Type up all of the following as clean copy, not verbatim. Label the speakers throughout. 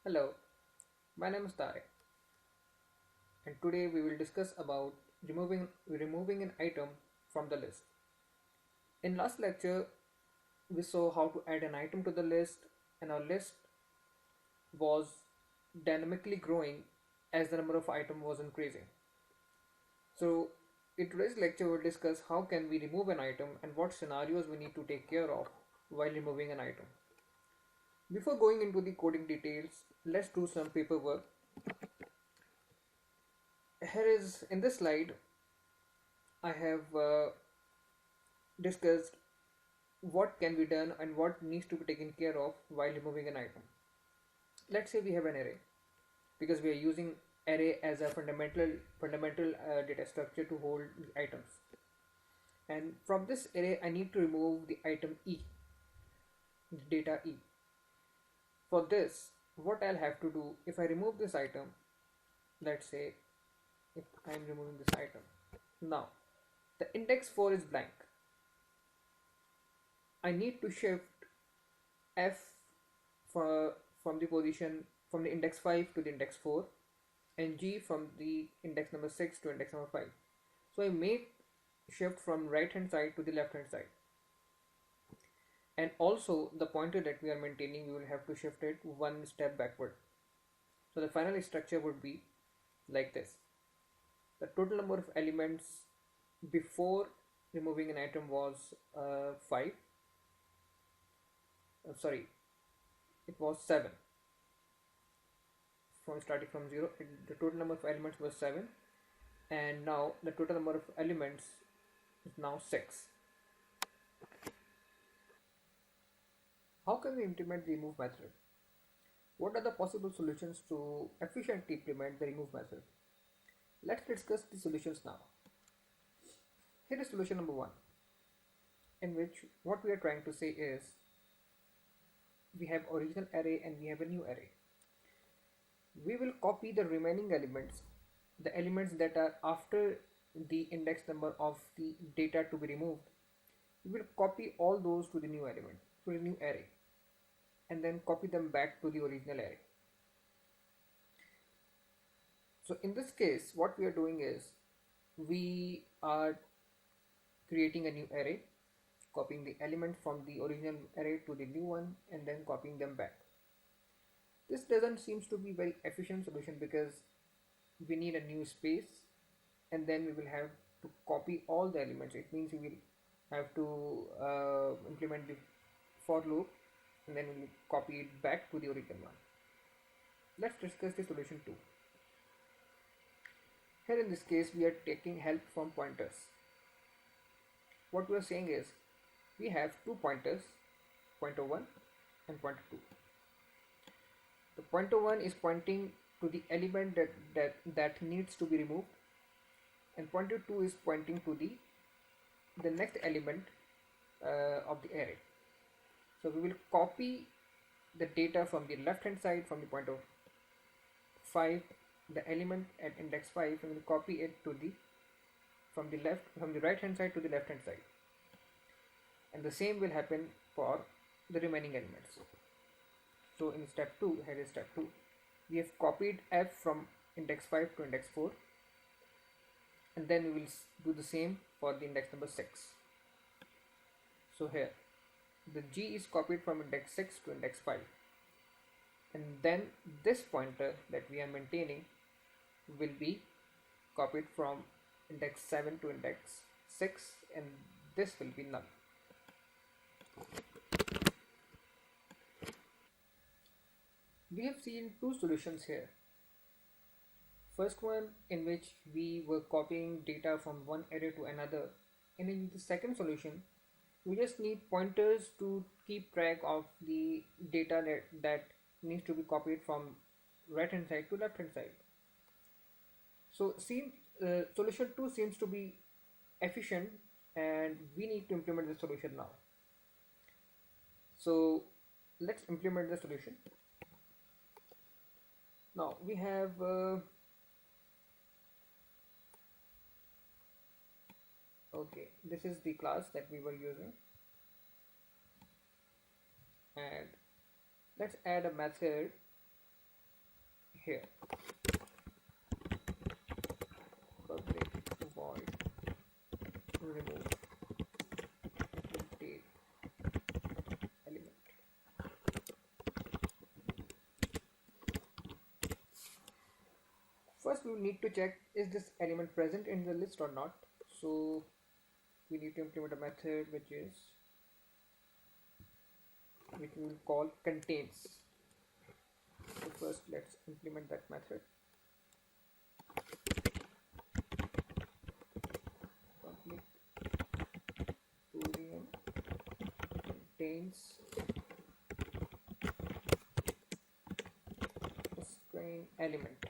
Speaker 1: Hello, my name is Tarek, and today we will discuss about removing an item from the list. In last lecture, we saw how to add an item to the list, and our list was dynamically growing as the number of item was increasing. So, in today's lecture, we'll discuss how can we remove an item and what scenarios we need to take care of while removing an item. Before going into the coding details, let's do some paperwork. Here is in this slide I have discussed what can be done and what needs to be taken care of while removing an item. Let's say we have an array because we are using array as a fundamental data structure to hold the items. And from this array, I need to remove the item E, the data E. For this, what I'll have to do if I remove this item, let's say if I'm removing this item, now the index 4 is blank. I need to shift F for, from the position from the index 5 to the index 4 and G from the index number 6 to index number 5. So I make shift from right hand side to the left hand side. And also the pointer that we are maintaining, we will have to shift it one step backward. So the final structure would be like this. The total number of elements before removing an item was 5. Sorry, it was 7. From starting from 0, the total number of elements was 7, and now the total number of elements is now 6. How can we implement the remove method? What are the possible solutions to efficiently implement the remove method? Let's discuss the solutions now. Here is solution number 1, in which what we are trying to say is we have original array and we have a new array. We will copy the remaining elements, the elements that are after the index number of the data to be removed. We will copy all those to the new element, to the new array, and then copy them back to the original array. So in this case, what we are doing is we are creating a new array, copying the element from the original array to the new one, and then copying them back. This doesn't seems to be very efficient solution because we need a new space, and then we will have to copy all the elements. It means we will have to implement the for loop, and then we will copy it back to the original one. Let's discuss the solution 2. Here in this case, we are taking help from pointers. What we are saying is we have two pointers, pointer 1 and pointer 2. The pointer 1 is pointing to the element that needs to be removed, and pointer 2 is pointing to the next element of the array. So we will copy the data from the left hand side from the pointer 5, the element at index 5, and we will copy it to the from the right hand side to the left hand side, and the same will happen for the remaining elements. So in step 2, here is step 2, we have copied F from index 5 to index 4, and then we will do the same for the index number 6. So here the G is copied from index 6 to index 5, and then this pointer that we are maintaining will be copied from index 7 to index 6, and this will be null. We have seen two solutions here. First one in which we were copying data from one array to another, and in the second solution we just need pointers to keep track of the data that needs to be copied from right hand side to left hand side. So solution 2 seems to be efficient, and we need to implement the solution now. So let's implement the solution. Now we have okay, this is the class that we were using, and let's add a method here public void remove date element. First we need to check is this element present in the list or not. So we need to implement a method which we will call contains. So first let's implement that method. Public boolean contains a string element.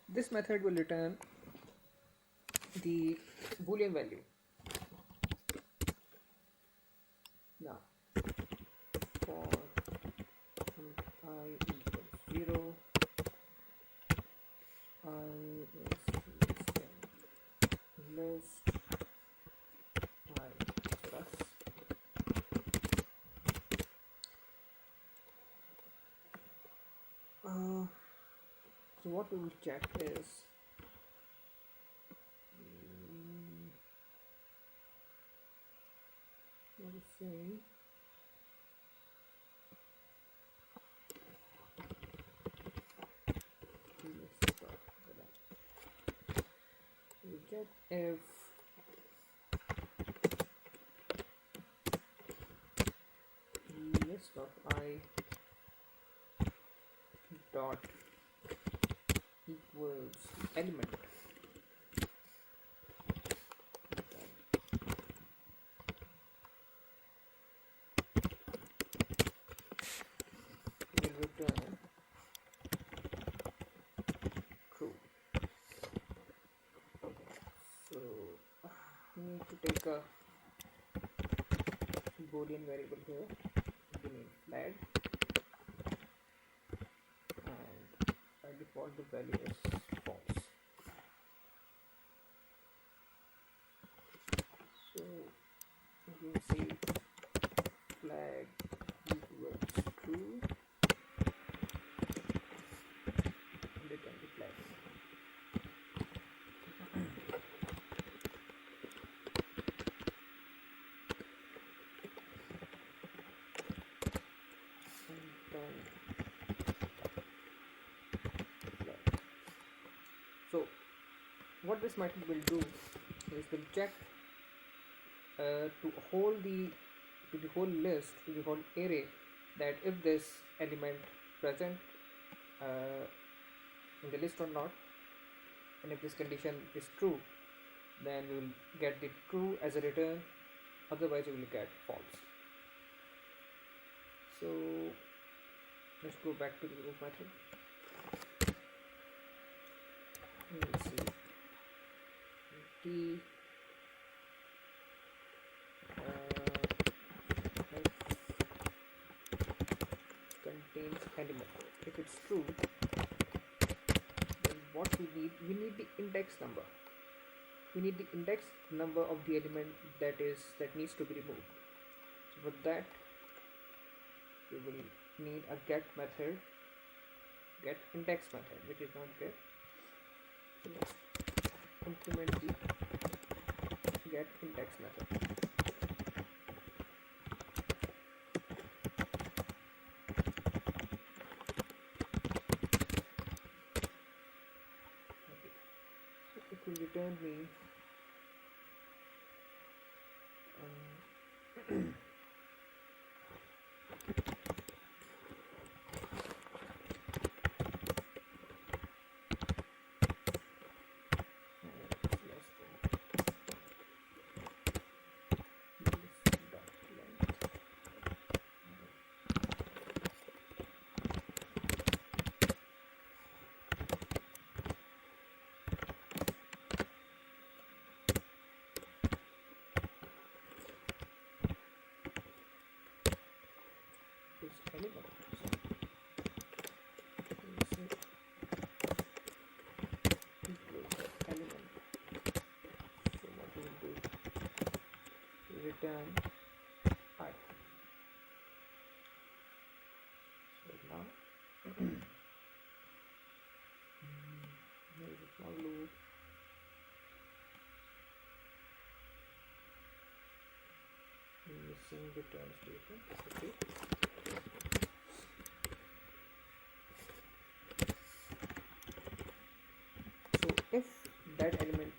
Speaker 1: This method will return the boolean value. Now for I equals 0, I is list I plus. So what we will check is what is saying we check if list of I dot equals element. Will return true. So we need to take a boolean variable here, the name flag, and by default the value is false. So you see flag equals true and return the flag. So what this method will do is will check to the whole list, to the whole array, that if this element present in the list or not, and if this condition is true, then we will get the true as a return, otherwise we will get false. So let's go back to the remove method. Let's see t contains element. If it's true, then what we need the index number. We need the index number of the element that needs to be removed. So for that we will need a get method, get index method, which is not get. So let's implement the get index method. It will return me element. Element. So what we will do, return I. return statement. Okay. So if that element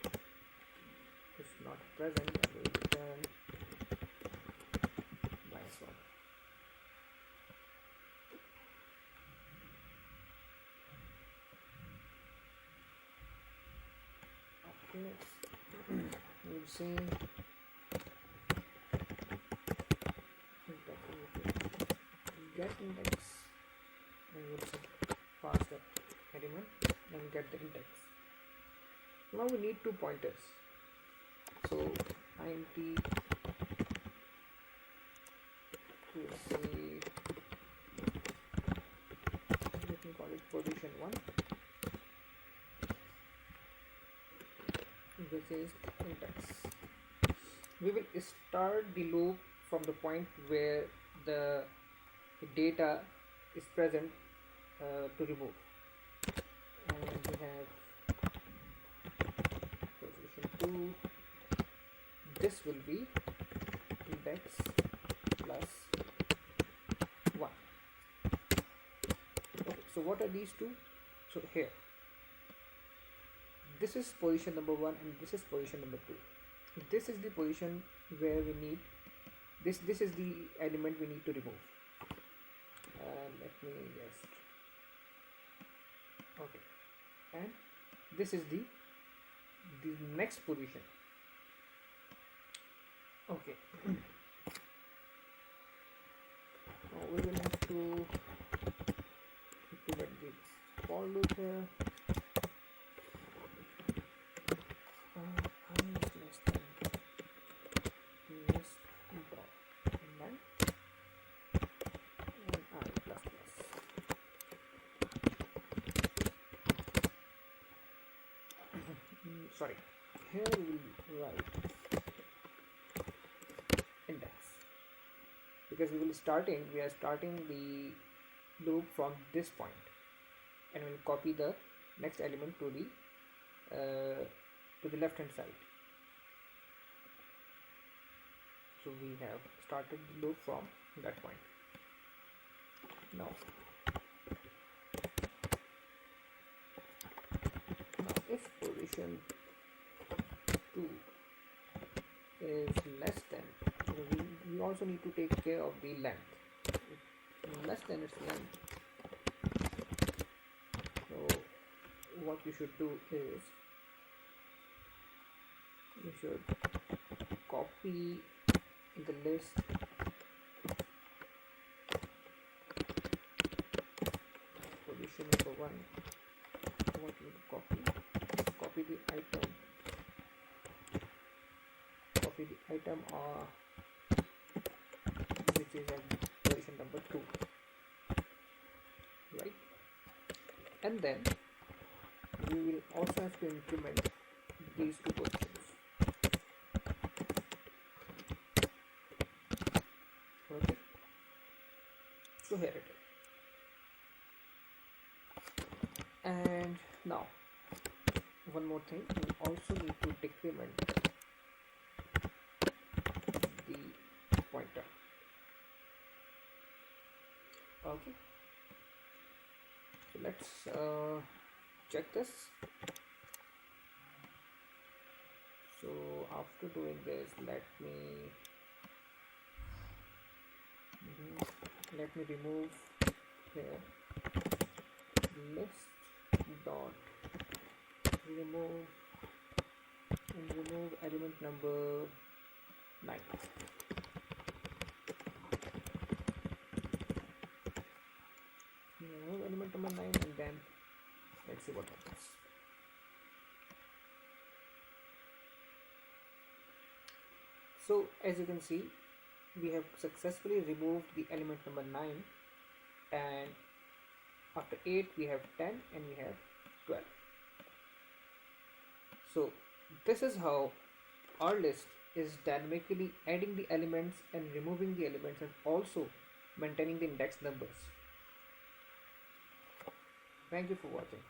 Speaker 1: is not present, I will return -1. Okay. We'll see get index, and we'll pass that element and get the index. Now we need 2 pointers. So int, we'll say, let me call it position 1, which is index. We will start the loop from the point where the data is present to remove, and we have position 2. This will be index plus 1. Okay, so what are these two? So here, this is position number 1 and this is position number 2. This is the position where we need this is the element we need to remove. Let me just, okay, and this is the next position. Okay. Now we will have to implement the for loop here. Sorry, here we will write index, because we are starting the loop from this point, and we will copy the next element to the left hand side. So we have started the loop from that point. Now if position 2 is less than, we also need to take care of the length. If less than its length, so what you should do is you should copy the list position number 1. What you copy the item, which is at position number 2, right? And then we will also have to increment these 2 positions. Okay, so here it is. And now one more thing, we also need to decrement the pointer. Okay, so let's check this. So after doing this, let me remove here list dot remove element number 9. Remove element number 9, and then let's see what happens. So as you can see, we have successfully removed the element number 9, and after 8 we have 10 and we have 12. So this is how our list is dynamically adding the elements and removing the elements, and also maintaining the index numbers. Thank you for watching.